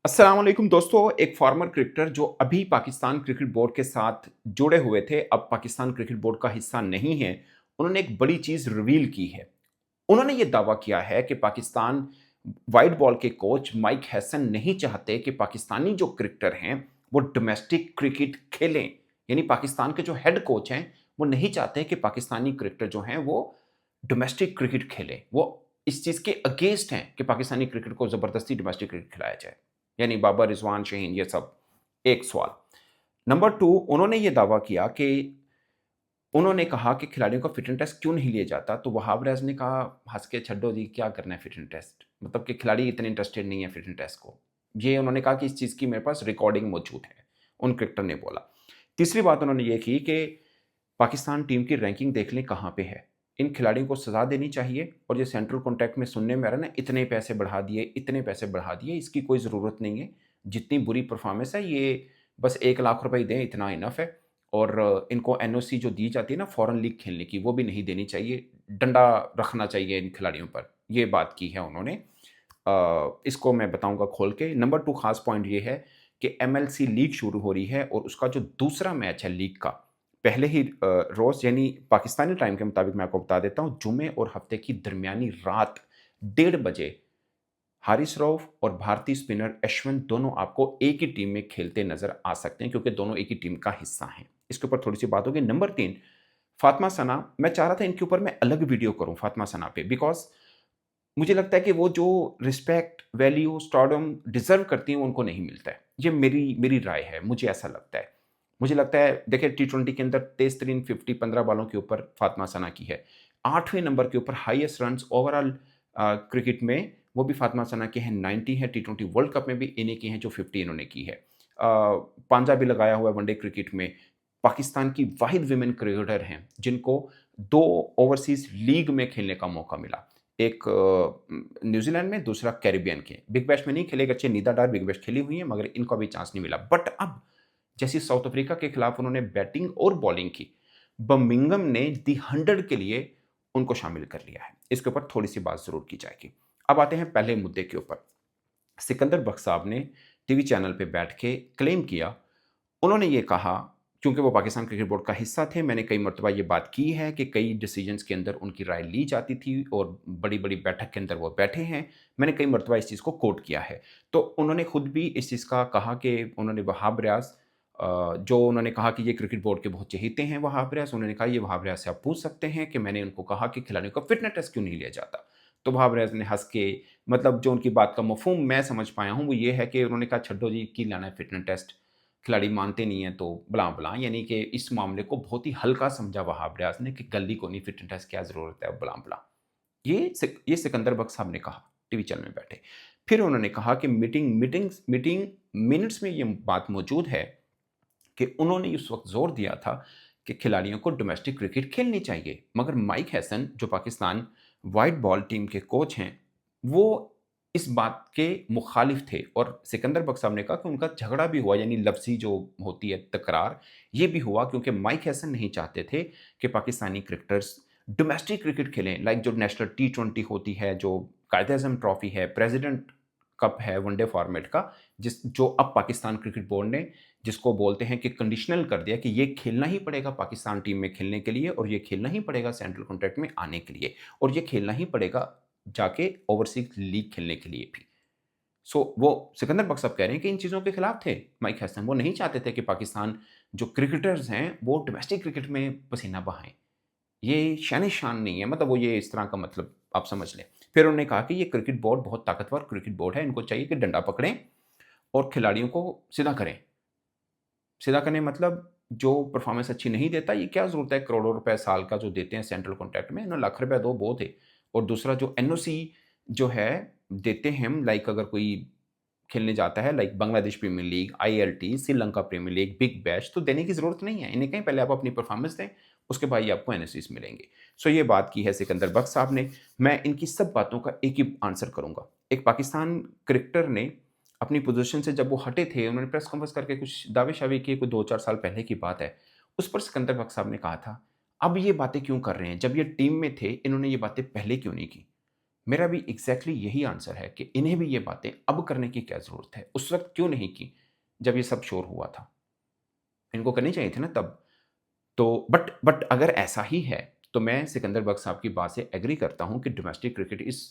अस्सलाम वालेकुम दोस्तों। एक फॉर्मर क्रिकेटर जो अभी पाकिस्तान क्रिकेट बोर्ड के साथ जुड़े हुए थे, अब पाकिस्तान क्रिकेट बोर्ड का हिस्सा नहीं है। उन्होंने एक बड़ी चीज़ रिवील की है। उन्होंने ये दावा किया है कि पाकिस्तान व्हाइट बॉल के कोच माइक हैसन नहीं चाहते कि पाकिस्तानी जो क्रिकेटर हैं, वो डोमेस्टिक क्रिकेट खेलें। यानी पाकिस्तान के जो हेड कोच हैं, वो नहीं चाहते कि पाकिस्तानी क्रिकेटर जो हैं, वो डोमेस्टिक क्रिकेट खेलें। वो इस चीज़ के अगेंस्ट हैं कि पाकिस्तानी क्रिकेट को ज़बरदस्ती डोमेस्टिक क्रिकेट खिलाया जाए। यानी बाबर, रिजवान, शाहीन ये सब। एक सवाल। नंबर 2 उन्होंने ये दावा किया कि उन्होंने कहा कि खिलाड़ियों का फिटनेस टेस्ट क्यों नहीं लिया जाता? तो वहाब रियाज ने कहा हँस के, "छड्डो जी, क्या करना है फिटनेस टेस्ट? मतलब कि खिलाड़ी इतने इंटरेस्टेड नहीं है फिटनेस टेस्ट को।" ये उन्होंने कहा कि इस चीज़ की मेरे पास रिकॉर्डिंग मौजूद है, उन क्रिकेटर ने बोला। तीसरी बात उन्होंने ये की कि पाकिस्तान टीम की रैंकिंग देख लें कहाँ पे है। इन खिलाड़ियों को सज़ा देनी चाहिए और ये सेंट्रल कॉन्ट्रैक्ट में सुनने में आ रहा है ना, इतने पैसे बढ़ा दिए, इतने पैसे बढ़ा दिए, इसकी कोई ज़रूरत नहीं है। जितनी बुरी परफ़ॉर्मेंस है, ये बस 1 लाख रुपए ही दें, इतना इनफ़ है। और इनको एनओसी जो दी जाती है ना फ़ॉरेन लीग खेलने की, वो भी नहीं देनी चाहिए। डंडा रखना चाहिए इन खिलाड़ियों पर। ये बात की है उन्होंने। इसको मैं बताऊँगा खोल के। नंबर 2 ख़ास पॉइंट ये है कि एमएलसी लीग शुरू हो रही है और उसका जो दूसरा मैच है लीग का, पहले ही रोज़ यानी पाकिस्तानी टाइम के मुताबिक मैं आपको बता देता हूँ, जुमे और हफ़्ते की दरमियानी रात 1:30 बजे हारिस रऊफ़ और भारतीय स्पिनर अश्विन दोनों आपको एक ही टीम में खेलते नज़र आ सकते हैं क्योंकि दोनों एक ही टीम का हिस्सा हैं। इसके ऊपर थोड़ी-सी बात होगी। नंबर 3 फ़ातिमा सना, मैं चाह रहा था इनके ऊपर मैं अलग वीडियो करूँ फ़ातिमा सना पे, बिकॉज़ मुझे लगता है कि वो जो रिस्पेक्ट, वैल्यू, स्टारडम डिज़र्व करती हैं, वो उनको नहीं मिलता है। ये मेरी मेरी राय है, मुझे ऐसा लगता है। मुझे लगता है देखिए टी20 के अंदर तेज़ तरीन 50 15 बॉलों के ऊपर फ़ातिमा सना की है। 8वें नंबर के ऊपर हाईएस्ट रन्स ओवरऑल क्रिकेट में वो भी फ़ातिमा सना के हैं, 90 है। टी20 वर्ल्ड कप में भी इन्हीं की हैं जो 50 इन्होंने की है। पांजा भी लगाया हुआ है वनडे क्रिकेट में। पाकिस्तान की वाहिद विमेन क्रिकेटर हैं जिनको 2 ओवरसीज़ लीग में खेलने का मौका मिला। एक न्यूज़ीलैंड में, दूसरा कैरिबियन के। बिग बैश में नहीं खेले, अगरचे नीदा डार बिग बैश खेली हुई है, मगर इनको अभी चांस नहीं मिला। बट अब जैसे साउथ अफ्रीका के खिलाफ उन्होंने बैटिंग और बॉलिंग की, बर्मिंघम ने दी 100 के लिए उनको शामिल कर लिया है। इसके ऊपर थोड़ी-सी बात ज़रूर की जाएगी। अब आते हैं पहले मुद्दे के ऊपर। सिकंदर बख्श साहब ने टीवी चैनल पे बैठ के क्लेम किया, उन्होंने ये कहा, क्योंकि वो पाकिस्तान क्रिकेट बोर्ड का हिस्सा थे, मैंने कई मर्तबा ये बात की है कि कई डिसीजंस के अंदर उनकी राय ली जाती थी और बड़ी-बड़ी बैठक के अंदर वो बैठे हैं। मैंने कई मर्तबा इस चीज़ को कोट किया है। तो उन्होंने खुद भी इस चीज़ का कहा कि उन्होंने वहाब रियाज़ जो उन्होंने कहा कि ये क्रिकेट बोर्ड के बहुत चहेते हैं वहाब रियाज़, उन्होंने कहा ये वहाब रियाज़ से आप पूछ सकते हैं कि मैंने उनको कहा कि खिलाड़ियों का फिटनेस टेस्ट क्यों नहीं लिया जाता? तो वहाब रियाज़ ने हँस के, मतलब जो उनकी बात का मफ़हूम मैं समझ पाया हूँ, वो ये है कि उन्होंने कहा, "छड्डो जी, की लाना है फिटनेस टेस्ट? खिलाड़ी मानते नहीं हैं तो बला-बला।" यानी कि इस मामले को बहुत ही हल्का समझा वहाब रियाज़ ने कि गल ही कोनी, फिटनेस टेस्ट क्या ज़रूरत है बला-बला। ये सिकंदर बख्श साहब ने कहा, टीवी चैनल में बैठे। फिर उन्होंने कहा कि मीटिंग मिनट्स में ये बात मौजूद है कि उन्होंने उस वक़्त ज़ोर दिया था कि खिलाड़ियों को डोमेस्टिक क्रिकेट खेलनी चाहिए। मगर माइक हैसन जो पाकिस्तान व्हाइट बॉल टीम के कोच हैं, वो इस बात के मुखालिफ थे और सिकंदर बख्श साहब ने कहा कि उनका झगड़ा भी हुआ, यानी लफ्ज़ी जो होती है तकरार, ये भी हुआ क्योंकि माइक हैसन नहीं चाहते थे कि पाकिस्तानी क्रिकेटर्स डोमेस्टिक क्रिकेट खेलें। लाइक जो नेशनल टी20 होती है, जो कायद-ए-आज़म ट्रॉफ़ी है, प्रेसिडेंट कप है वनडे फॉर्मेट का, जो अब पाकिस्तान क्रिकेट बोर्ड ने जिसको बोलते हैं कि कंडीशनल कर दिया कि ये खेलना ही पड़ेगा पाकिस्तान टीम में खेलने के लिए और ये खेलना ही पड़ेगा सेंट्रल कॉन्ट्रैक्ट में आने के लिए और ये खेलना ही पड़ेगा जाके ओवरसीज़ लीग खेलने के लिए भी। सो वो सिकंदर बख्श साहब कह रहे हैं कि इन चीज़ों के खिलाफ थे माइक हैसन। वो नहीं चाहते थे कि पाकिस्तान जो क्रिकेटर्स हैं, वो डोमेस्टिक क्रिकेट में पसीना बहाएँ। ये शान-ए-शान नहीं है, मतलब वो ये इस तरह का मतलब आप समझ लें। फिर उन्होंने कहा कि ये क्रिकेट बोर्ड बहुत ताकतवर क्रिकेट बोर्ड है, इनको चाहिए कि डंडा पकड़ें और खिलाड़ियों को सीधा करें। सीधा करने मतलब जो परफ़ॉर्मेंस अच्छी नहीं देता, ये क्या ज़रूरत है करोड़ों रुपए साल का जो देते हैं सेंट्रल कॉन्ट्रैक्ट में, ना लाख रुपए दो बहुत है। और दूसरा जो एनओसी जो है देते हैं हम, लाइक अगर कोई खेलने जाता है like Bangladesh Premier League, ILT, Sri Lanka Premier League, Big Bash, तो देने की ज़रूरत नहीं है। इन्हें कहें पहले आप अपनी परफ़ॉर्मेंस दें, उसके बाद ही आपको एनओसीज़ मिलेंगे। सो ये बात की है सिकंदर बख्श साहब ने। मैं इनकी सब बातों का एक ही आंसर करूँगा। एक पाकिस्तान क्रिकेटर ने अपनी पोज़ीशन से जब वो हटे थे, उन्होंने प्रेस कॉन्फ्रेंस करके कुछ दावे-शावे किए, कोई 2-4 साल पहले की बात है। उस पर सिकंदर बख्श साहब ने कहा था, "अब ये बातें क्यों कर रहे हैं? जब ये टीम में थे, इन्होंने ये बातें पहले क्यों नहीं की?" मेरा भी एग्जैक्टली यही आंसर है कि इन्हें भी ये बातें अब करने की क्या ज़रूरत है, उस वक्त क्यों नहीं की जब ये सब शोर हुआ था। इनको करनी चाहिए थी ना तब। तो बट अगर ऐसा ही है, तो मैं सिकंदर बख्श साहब की बात से एग्री करता हूँ कि डोमेस्टिक क्रिकेट इज़,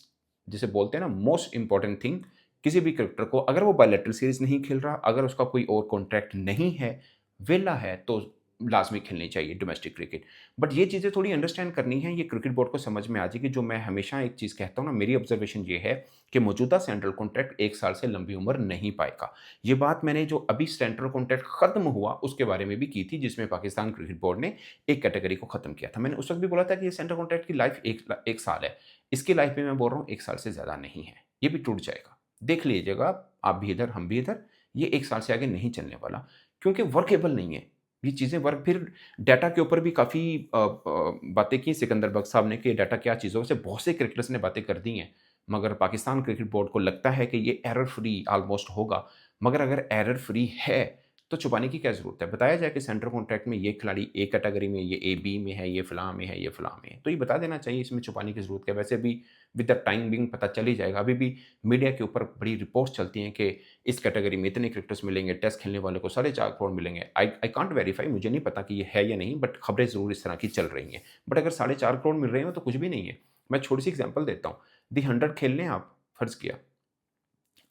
जिसे बोलते हैं ना, मोस्ट इम्पोर्टेंट थिंग। किसी भी क्रिकेटर को अगर वो बायलैटरल सीरीज़ नहीं खेल रहा, अगर उसका कोई और कॉन्ट्रैक्ट नहीं है, वेला है, तो लाज़मी खेलनी चाहिए डोमेस्टिक क्रिकेट। बट ये चीज़ें थोड़ी अंडरस्टैंड करनी है, ये क्रिकेट बोर्ड को समझ में आ जाएगी। जो मैं हमेशा एक चीज़ कहता हूँ ना, मेरी ऑब्ज़र्वेशन ये है कि मौजूदा सेंट्रल कॉन्ट्रैक्ट 1 साल से लंबी उम्र नहीं पाएगा। ये बात मैंने जो अभी सेंट्रल कॉन्ट्रैक्ट खत्म हुआ उसके बारे में भी की थी, जिसमें पाकिस्तान क्रिकेट बोर्ड ने एक कैटेगरी को खत्म किया था। मैंने उस वक़्त भी बोला था कि ये सेंट्रल कॉन्ट्रैक्ट की लाइफ़ 1 साल है। इसकी लाइफ़ भी मैं बोल रहा हूँ 1 साल से ज़्यादा नहीं है। ये भी टूट जाएगा। देख लीजिएगा, आप भी इधर, हम भी इधर, ये 1 साल से आगे नहीं चलने वाला, क्योंकि वर्केबल नहीं है। ये चीज़ें वर्क, फिर डाटा के ऊपर भी काफ़ी बातें की सिकंदर बख्श साहब ने कि डाटा क्या चीज़ है। वैसे बहुत से क्रिकेटर्स ने बातें कर दी हैं, मगर पाकिस्तान क्रिकेट बोर्ड को लगता है कि ये एरर फ्री ऑलमोस्ट होगा। मगर अगर एरर फ्री है, तो छुपाने की क्या ज़रूरत है? बताया जाए कि सेंट्रल कॉन्ट्रैक्ट में ये खिलाड़ी ए कैटेगरी में, ये ए बी में है, ये फलाँ में है, ये फलाँ में है। तो ये बता देना चाहिए, इसमें छुपाने की ज़रूरत क्या है? वैसे भी विद द टाइम बीइंग पता चल ही जाएगा। अभी भी मीडिया के ऊपर बड़ी रिपोर्ट्स चलती हैं कि इस कैटेगरी में इतने क्रिकेटर्स मिलेंगे, टेस्ट खेलने वालों को 4.5 करोड़ मिलेंगे। आई कांट वेरीफाई, मुझे नहीं पता कि ये है या नहीं, बट खबरें ज़रूर इस तरह की चल रही हैं। बट अगर 4.5 करोड़ मिल रहे हैं तो कुछ भी नहीं है। मैं छोटी-सी एग्ज़ाम्पल देता हूँ। दी 100 खेल लें आप, फ़र्ज़ किया,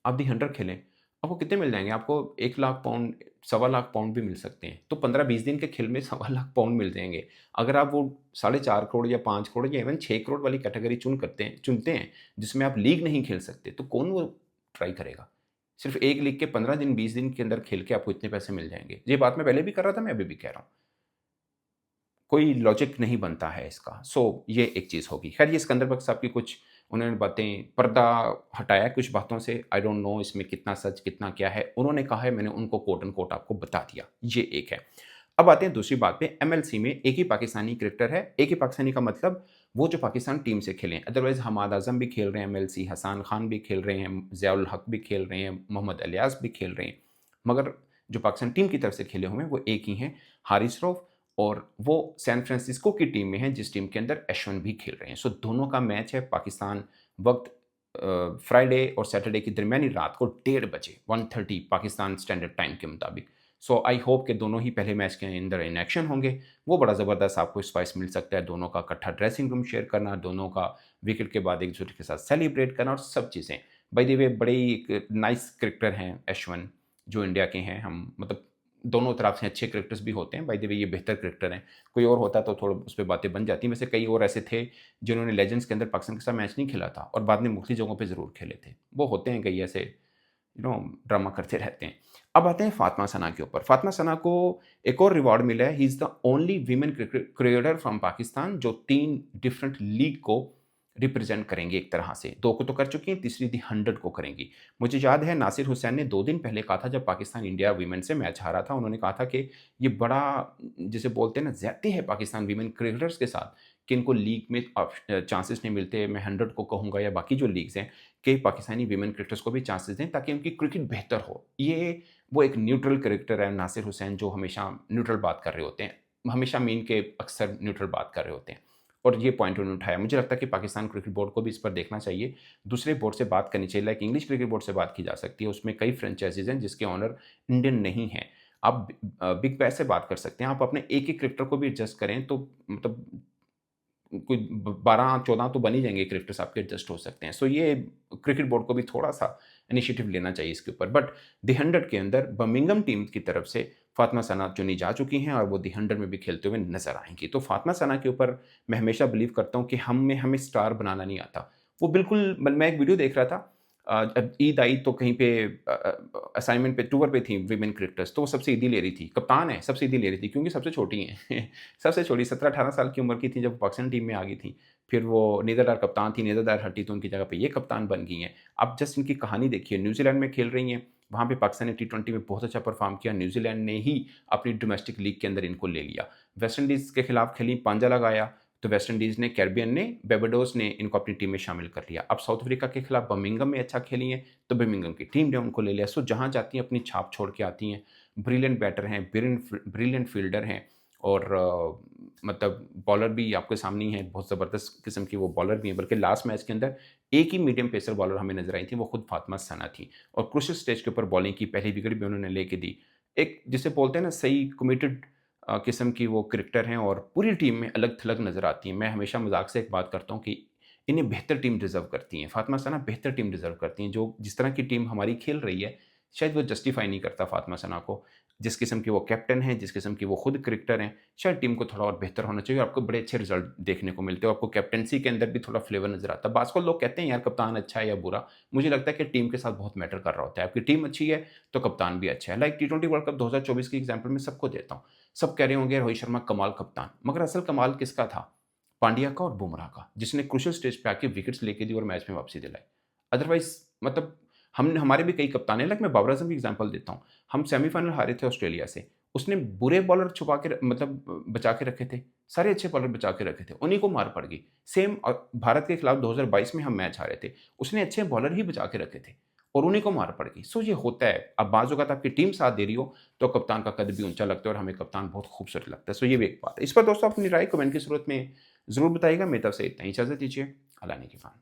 आप दी 100 खेलें, आपको कितने मिल जाएँगे? आपको 1 लाख पाउंड, सवा लाख पाउंड भी मिल सकते हैं। तो 15-20 दिन के खेल में सवा लाख पाउंड मिल जाएँगे। अगर आप वो 4.5 करोड़ या 5 करोड़ या इवन 6 करोड़ वाली कैटेगरी चुनते हैं, जिसमें आप लीग नहीं खेल सकते, तो कौन वो ट्राई करेगा? सिर्फ़ एक लीग के 15 दिन, 20 दिन के अंदर खेल के आपको इतने पैसे मिल जाएँगे। ये बात मैं पहले भी कर रहा था, मैं अभी भी कह रहा हूँ। कोई लॉजिक नहीं बनता है इसका। ये एक चीज़ होगी। ख़ैर, ये सिकंदर बख्श साहब की कुछ, उन्होंने बातें, पर्दा हटाया कुछ बातों से। आई डोंट नो इसमें कितना सच, कितना क्या है। उन्होंने कहा है, मैंने उनको कोट अनकोट आपको बता दिया। ये एक है। अब आते हैं दूसरी बात पे। एमएलसी में एक ही पाकिस्तानी क्रिकेटर है। एक ही पाकिस्तानी का मतलब वो जो पाकिस्तान टीम से खेले हैं। अदरवाइज़ हमाद आज़म भी खेल रहे हैं एमएलसी, हसान खान भी खेल रहे हैं, ज़ियाउल हक भी खेल रहे हैं, मोहम्मद इलियास भी खेल रहे हैं। मगर जो पाकिस्तान टीम की तरफ से खेले हुए हैं, वो एक ही हैं, हारिस रऊफ़, और वो सैन फ्रांसिस्को की टीम में है, जिस टीम के अंदर अश्विन भी खेल रहे हैं। सो दोनों का मैच है पाकिस्तान वक़्त फ्राइडे और सैटरडे की दरमियानी रात को 1:30 बजे, 1:30 पाकिस्तान स्टैंडर्ड टाइम के मुताबिक। सो आई होप कि दोनों ही पहले मैच के अंदर इन एक्शन होंगे। वो बड़ा ज़बरदस्त आपको स्पाइस मिल सकता है, दोनों का इकट्ठा ड्रेसिंग रूम शेयर करना, दोनों का विकेट के बाद एक-दूसरे के साथ सेलिब्रेट करना और सब चीज़ें। बाय द वे, बड़े ही एक नाइस क्रिकेटर हैं अश्विन, जो इंडिया के हैं। हम मतलब दोनों तरफ से अच्छे क्रिकेटर्स भी होते हैं। बाय द वे, ये बेहतर क्रिकेटर हैं। कोई और होता तो थोड़ा उस पे बातें बन जाती। वैसे कई और ऐसे थे जिन्होंने लेजेंड्स के अंदर पाकिस्तान के साथ मैच नहीं खेला था और बाद में मुख्तलिफ जगहों पे ज़रूर खेले थे। वो होते हैं कई ऐसे, ड्रामा करते रहते हैं। अब आते हैं फातिमा सना के ऊपर। फातिमा सना को एक और रिवॉर्ड मिला है। He is the only women cricketer from Pakistan जो 3 डिफरेंट लीग को रिप्रेजेंट करेंगी एक तरह से। 2 को तो कर चुकी हैं, तीसरी दी 100 को करेंगी। मुझे याद है नासिर हुसैन ने 2 दिन पहले कहा था, जब पाकिस्तान इंडिया वीमेन से मैच हारा था, उन्होंने कहा था कि ये बड़ा, जिसे बोलते हैं ना, ज़्यादती है पाकिस्तान वीमेन क्रिकेटर्स के साथ कि इनको लीग में चांसेस नहीं मिलते। मैं 100 को कहूँगा या बाकी जो लीग्स हैं, कि पाकिस्तानी वीमेन क्रिकेटर्स को भी चांसेस दें ताकि उनकी क्रिकेट बेहतर हो। ये वो एक न्यूट्रल क्रिकेटर है नासिर हुसैन, जो हमेशा न्यूट्रल बात कर रहे होते हैं। हमेशा मीन के अक्सर न्यूट्रल बात कर रहे होते हैं। और ये पॉइंट उन्होंने उठाया। मुझे लगता है कि पाकिस्तान क्रिकेट बोर्ड को भी इस पर देखना चाहिए। दूसरे बोर्ड से बात करनी चाहिए, लाइक इंग्लिश क्रिकेट बोर्ड से बात की जा सकती है। उसमें कई फ्रेंचाइज़ीज़ हैं जिसके ओनर इंडियन नहीं हैं। आप बिग बैश से बात कर सकते हैं। आप अपने एक ही क्रिकेटर को भी एडजस्ट करें तो मतलब कोई ब 12-14 तो बन ही जाएँगे क्रिकेटर्स, आपके एडजस्ट हो सकते हैं। सो ये क्रिकेट बोर्ड को भी थोड़ा-सा इनिशिएटिव लेना चाहिए इसके ऊपर। बट दी 100 के अंदर बर्मिंघम टीम की तरफ से फातिमा सना चुनी जा चुकी हैं और वो दी 100 में भी खेलते हुए नज़र आएँगी। तो फातिमा सना के ऊपर मैं हमेशा बिलीव करता हूँ कि हमें स्टार बनाना नहीं आता। वो बिल्कुल, मैं एक वीडियो देख रहा था, जब ईद आई तो कहीं पे असाइनमेंट पे, टूर पे थी वीमेन क्रिकेटर्स, तो वो सबसे ईदी ले रही थी। कप्तान है, सबसे ईदी ले रही थी क्योंकि सबसे छोटी हैं। सबसे छोटी 17-18 साल की उम्र की थी जब वो पाकिस्तान टीम में आ गई थी। फिर वो नीदरलैंड कप्तान थी, नीदरलैंड हटी तो उनकी जगह पे ये कप्तान बन गई हैं। अब जस्ट इनकी कहानी देखिए, न्यूज़ीलैंड में खेल रही हैं, वहाँ पे पाकिस्तान ने टी20 में बहुत अच्छा परफ़ॉर्म किया, न्यूज़ीलैंड ने ही अपनी डोमेस्टिक लीग के अंदर इनको ले लिया। वेस्ट इंडीज़ के खिलाफ खेली, पांजा लगाया, तो वेस्ट इंडीज़ ने, कैरिबियन ने, बारबाडोस ने इनको अपनी टीम में शामिल कर लिया। अब साउथ अफ्रीका के खिलाफ बर्मिंघम में अच्छा खेली हैं, तो बर्मिंघम की टीम ने उनको ले लिया। सो जहाँ जाती हैं अपनी छाप छोड़ के आती हैं। ब्रिलियंट बैटर हैं, ब्रिलियंट फील्डर हैं और मतलब बॉलर भी आपके सामने ही है, बहुत ज़बरदस्त किस्म की वो बॉलर भी हैं, बल्कि लास्ट मैच के अंदर एक ही मीडियम पेसर बॉलर हमें नज़र आई थी, वो खुद फातिमा सना थी और क्रूशियल स्टेज के ऊपर बॉलिंग की, पहली विकेट भी उन्होंने लेके दी। एक जिसे बोलते हैं ना सही कमिटेड किस्म की वो क्रिकेटर हैं और पूरी टीम में अलग-थलग नज़र आती हैं। मैं हमेशा मज़ाक से एक बात करता हूँ कि इन्हें बेहतर टीम डिज़र्व करती हैं। फातिमा सना बेहतर टीम डिज़र्व करती हैं, जो जिस तरह की टीम हमारी खेल रही है, शायद वो जस्टिफ़ाई नहीं करता फातिमा सना को। जिस किस्म की वो कैप्टन हैं, जिस किस्म की वो खुद क्रिकेटर हैं, शायद टीम को थोड़ा और बेहतर होना चाहिए और आपको बड़े अच्छे रिज़ल्ट देखने को मिलते हैं और आपको कैप्टेंसी के अंदर भी थोड़ा फ्लेवर नज़र आता है। बाज़ को लोग कहते हैं यार कप्तान अच्छा है या बुरा, मुझे लगता है कि टीम के साथ बहुत मैटर कर रहा होता है। आपकी टीम अच्छी है, तो कप्तान भी अच्छा है। लाइक टी20 वर्ल्ड कप 2024 की एग्ज़ाम्पल मैं सबको देता हूँ। सब कह रहे होंगे रोहित शर्मा कमाल कप्तान, मगर असल कमाल किसका था? पांड्या का और बुमराह का, जिसने क्रूशियल स्टेज पे आके विकेट्स लेके दी और मैच में वापसी दिलाई। अदरवाइज़ मतलब हम हमारे भी कई कप्तान हैं, लाइक मैं बाबर आज़म की एग्ज़ाम्पल देता हूँ। हम सेमीफ़ाइनल हारे थे ऑस्ट्रेलिया से, उसने बुरे बॉलर छुपा के मतलब बचा के रखे थे, सारे अच्छे बॉलर बचा के रखे थे, उन्हीं को मार पड़ गई। सेम भारत के खिलाफ 2022 में हम मैच हारे थे, उसने अच्छे बॉलर ही बचा के रखे थे और उन्हीं को मार पड़ गई। सो ये होता है, अब बाज़ औक़ात आपकी टीम साथ दे रही हो, तो कप्तान का कद भी ऊँचा लगता है और हमें कप्तान बहुत खूबसूरत लगता है। सो ये भी एक बात है। इस पर दोस्तों अपनी राय कमेंट की सूरत में ज़रूर बताइएगा। मेरी तरफ से इतना ही, इजाज़त दीजिए। अल्लाह ने के फ़ान।